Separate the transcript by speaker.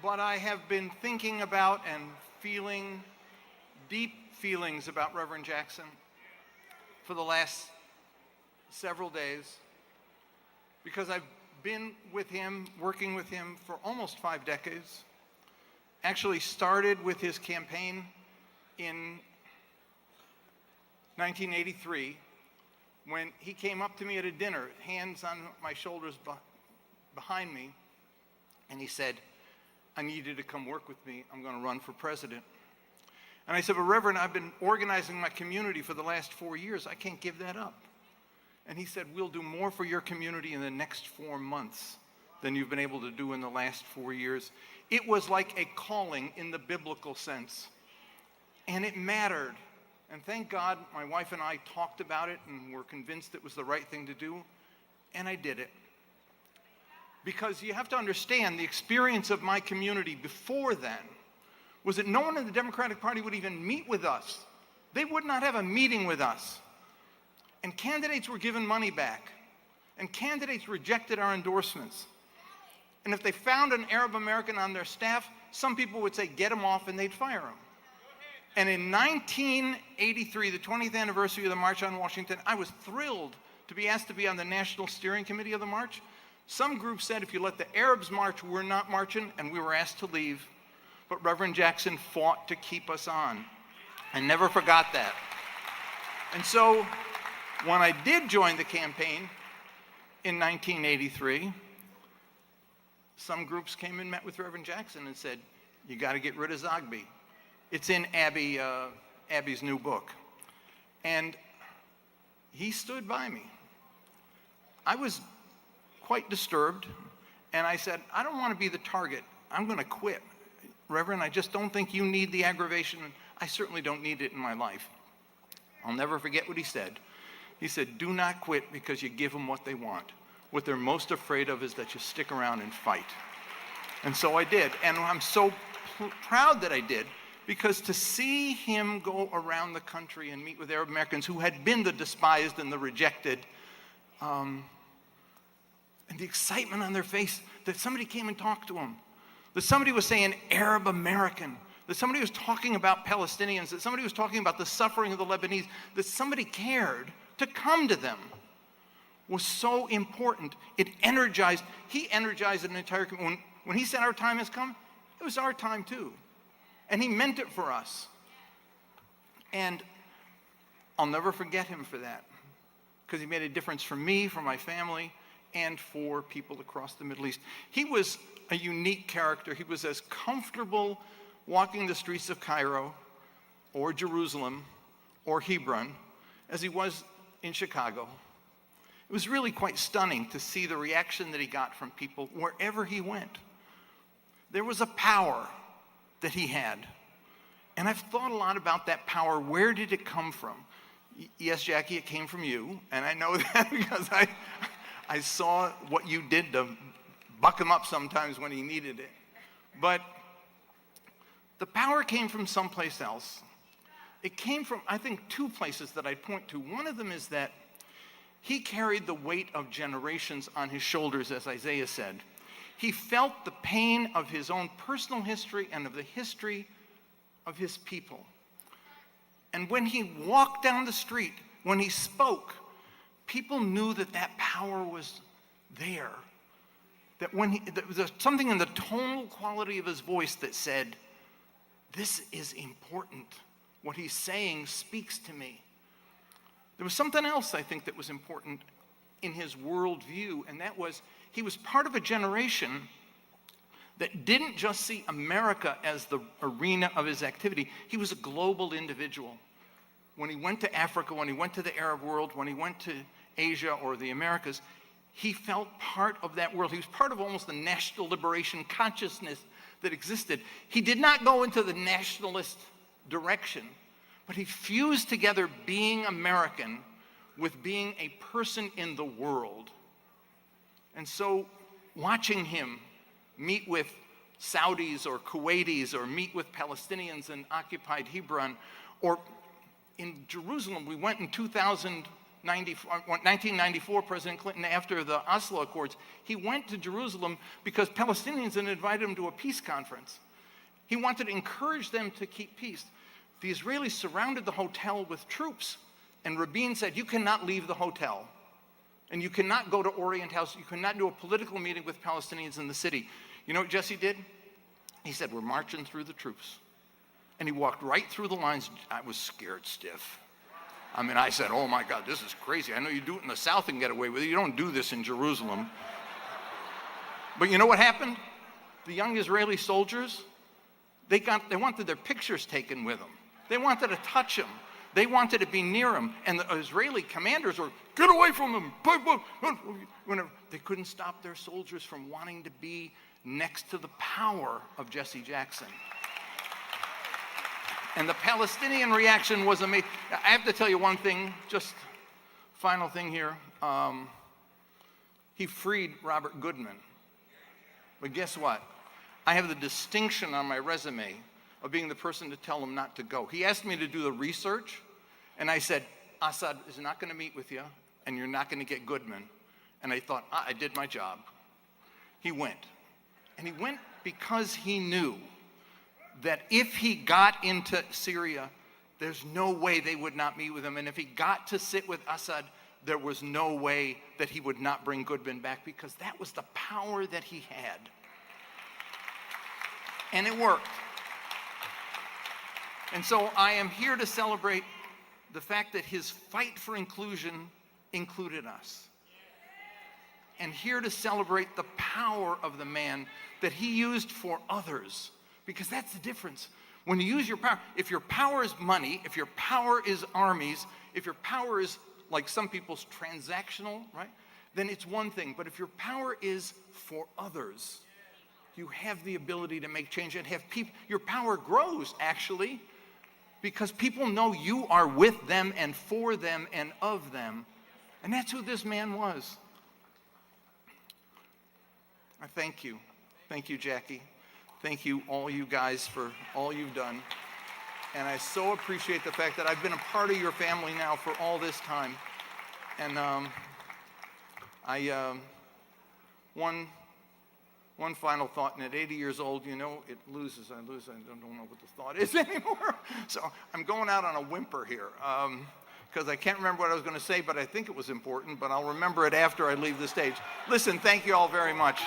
Speaker 1: but I have been thinking about and feeling deep feelings about Reverend Jackson for the last several days, because I've been with him, working with him for almost 5 decades. Actually started with his campaign in 1983 when he came up to me at a dinner, hands on my shoulders behind me, and he said, "I need you to come work with me. I'm going to run for president." And I said, "But Reverend, I've been organizing my community for the last 4 years. I can't give that up." And he said, "We'll do more for your community in the next 4 months than you've been able to do in the last 4 years." It was like a calling in the biblical sense. And it mattered. And thank God my wife and I talked about it and were convinced it was the right thing to do. And I did it. Because you have to understand, the experience of my community before then was that no one in the Democratic Party would even meet with us. They would not have a meeting with us. And candidates were given money back. And candidates rejected our endorsements. And if they found an Arab American on their staff, some people would say, "Get him off," and they'd fire him. And in 1983, the 20th anniversary of the March on Washington, I was thrilled to be asked to be on the National Steering Committee of the March. Some groups said, if you let the Arabs march, we're not marching, and we were asked to leave. But Reverend Jackson fought to keep us on. I never forgot that. And so when I did join the campaign in 1983, some groups came and met with Reverend Jackson and said, "You got to get rid of Zogby." It's in Abby's new book. And he stood by me. I was quite disturbed, and I said, "I don't want to be the target. I'm going to quit. Reverend, I just don't think you need the aggravation. I certainly don't need it in my life." I'll never forget what he said. He said, "Do not quit because you give them what they want. What they're most afraid of is that you stick around and fight." And so I did. And I'm so proud that I did, because to see him go around the country and meet with Arab Americans who had been the despised and the rejected, and the excitement on their face that somebody came and talked to him, that somebody was saying Arab American, that somebody was talking about Palestinians, that somebody was talking about the suffering of the Lebanese, that somebody cared to come to them, was so important. It energized, he energized an entire community. When he said our time has come, it was our time too. And he meant it for us. And I'll never forget him for that, because he made a difference for me, for my family, and for people across the Middle East. He was a unique character. He was as comfortable walking the streets of Cairo or Jerusalem or Hebron as he was in Chicago. It was really quite stunning to see the reaction that he got from people wherever he went. There was a power that he had. And I've thought a lot about that power. Where did it come from? Yes, Jackie, it came from you. And I know that because I saw what you did to buck him up sometimes when he needed it. But the power came from someplace else. It came from, I think, 2 places that I'd point to. One of them is that he carried the weight of generations on his shoulders, as Isaiah said. He felt the pain of his own personal history and of the history of his people. And when he walked down the street, when he spoke, people knew that that power was there. That there was something in the tonal quality of his voice that said, "This is important. What he's saying speaks to me." There was something else, I think, that was important in his worldview, and that was he was part of a generation that didn't just see America as the arena of his activity. He was a global individual. When he went to Africa, when he went to the Arab world, when he went to Asia or the Americas, he felt part of that world. He was part of almost the national liberation consciousness that existed. He did not go into the nationalist direction, but he fused together being American with being a person in the world. And so watching him meet with Saudis or Kuwaitis or meet with Palestinians in occupied Hebron, or in Jerusalem, we went in 2000 1994, President Clinton, after the Oslo Accords, he went to Jerusalem because Palestinians had invited him to a peace conference. He wanted to encourage them to keep peace. The Israelis surrounded the hotel with troops, and Rabin said, you cannot leave the hotel, and you cannot go to Orient House, you cannot do a political meeting with Palestinians in the city. You know what Jesse did? He said, we're marching through the troops. And he walked right through the lines. I was scared stiff. I mean, I said, oh my God, this is crazy. I know you do it in the South and get away with it. You don't do this in Jerusalem. But you know what happened? The young Israeli soldiers, they wanted their pictures taken with them. They wanted to touch him. They wanted to be near him. And the Israeli commanders were, get away from them. They couldn't stop their soldiers from wanting to be next to the power of Jesse Jackson. And the Palestinian reaction was amazing. I have to tell you one thing, just final thing here. He freed Robert Goodman. But guess what? I have the distinction on my resume of being the person to tell him not to go. He asked me to do the research, and I said, Assad is not going to meet with you, and you're not going to get Goodman. And I thought, I did my job. He went. And he went because he knew that if he got into Syria, there's no way they would not meet with him. And if he got to sit with Assad, there was no way that he would not bring Goodman back, because that was the power that he had. And it worked. And so I am here to celebrate the fact that his fight for inclusion included us. And here to celebrate the power of the man that he used for others. Because that's the difference. When you use your power, if your power is money, if your power is armies, if your power is, like some people's, transactional, right? Then it's one thing. But if your power is for others, you have the ability to make change and have people, your power grows actually, because people know you are with them and for them and of them. And that's who this man was. I thank you. Thank you, Jackie. Thank you, all you guys, for all you've done. And I so appreciate the fact that I've been a part of your family now for all this time. And one final thought, and at 80 years old, you know, I lose, I don't know what the thought is anymore. So I'm going out on a whimper here, because I can't remember what I was going to say, but I think it was important, but I'll remember it after I leave the stage. Listen, thank you all very much.